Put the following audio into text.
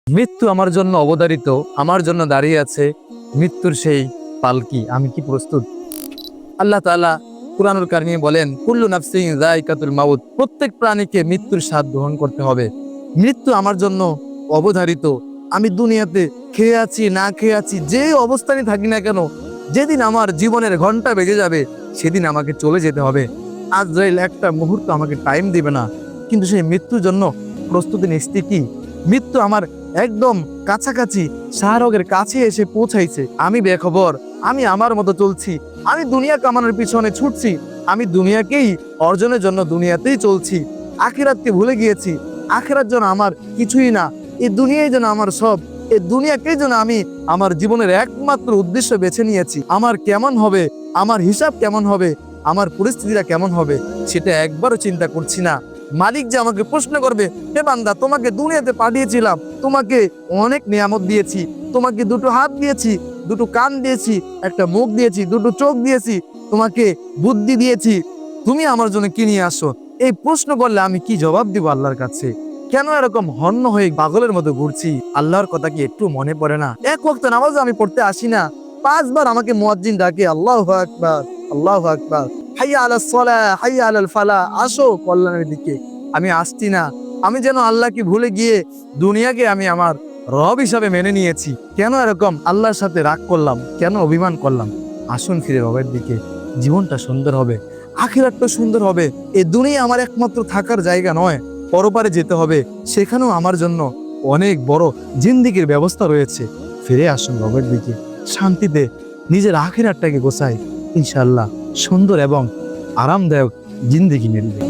মৃত্যু আমার জন্য অবধারিত, আমার জন্য দাঁড়িয়ে আছে মৃত্যুর সেই পালকি। আমি কি প্রস্তুত? আল্লাহ তাআলা কুরআনুল কারীমে বলেন, কুল্লু নাফসিন যায়কাতুল মাউত, প্রত্যেক প্রাণীকে মৃত্যুর স্বাদ গ্রহণ করতে হবে। মৃত্যু আমার জন্য অবধারিত। আমি দুনিয়াতে খেয়ে আছি না খেয়ে আছি, যে অবস্থানে থাকি না কেন, যেদিন আমার জীবনের ঘন্টা বেজে যাবে সেদিন আমাকে চলে যেতে হবে। আজরাইল একটা মুহূর্ত আমাকে টাইম দিবে না, কিন্তু সেই মৃত্যুর জন্য প্রস্তুতি নিচ্ছি কি? মৃত্যু আমার একদম কাছাকাছি, শাহরগের কাছে এসে পৌঁছাইছে। আমি বেখবর, আমি আমার মতো চলছি, আমি দুনিয়া কামানোর পিছনে ছুটছি, আমি দুনিয়াকেই অর্জনের জন্য দুনিয়াতেই চলছি, আখিরাতকে ভুলে গিয়েছি। আখিরাত যেন আমার কিছুই না, এই দুনিয়াই যেন আমার সব, এই দুনিয়াকেই যেন আমি আমার জীবনের একমাত্র উদ্দেশ্য বেছে নিয়েছি। আমার কেমন হবে, আমার হিসাব কেমন হবে, আমার পরিস্থিতিটা কেমন হবে, সেটা একবারও চিন্তা করছি না। মালিক যে আমাকে প্রশ্ন করবে, হে বান্দা, তোমাকে দুনিয়াতে পাঠিয়েছিলাম, তোমাকে অনেক নিয়ামত দিয়েছি, তোমাকে দুটো হাত দিয়েছি, দুটো কান দিয়েছি, একটা মুখ দিয়েছি, দুটো চোখ দিয়েছি, তোমাকে বুদ্ধি দিয়েছি, তুমি আমার জন্য কি নিয়ে আসো? এই প্রশ্ন করলে আমি কি জবাব দিব আল্লাহর কাছে? কেন এরকম হন্য হয়ে পাগলের মতো ঘুরছি? আল্লাহর কথা কি একটু মনে পড়ে না? এক ওয়াক্ত নামাজ আমি পড়তে আসি না, 5 বার আমাকে মুয়াজ্জিন ডাকে, আল্লাহু আকবার, আল্লাহু আকবার, হাইয়া আলাস সালাহ, হাইয়া আলাল ফালাহ, আসো কল্যাণের দিকে। আমি আসছি না। আমি যেন আল্লাহকে ভুলে গিয়ে দুনিয়াকে আমি আমার রব হিসাবে মেনে নিয়েছি। কেন এরকম আল্লাহর সাথে রাগ করলাম? কেন অভিমান করলাম? আসুন ফিরে রবের দিকে। জীবনটা সুন্দর হবে, আখিরাতটা সুন্দর হবে। এই দুনিয়া আমার একমাত্র থাকার জায়গা নয়, পরপারে যেতে হবে, সেখানেও আমার জন্য অনেক বড় জিন্দেগির ব্যবস্থা রয়েছে। ফিরে আসুন রবের দিকে, শান্তিতে নিজের আখিরাতটাকে গোছাই, ইনশাআল্লাহ সুন্দর এবং আরামদায়ক জিন্দেগি মিলবে।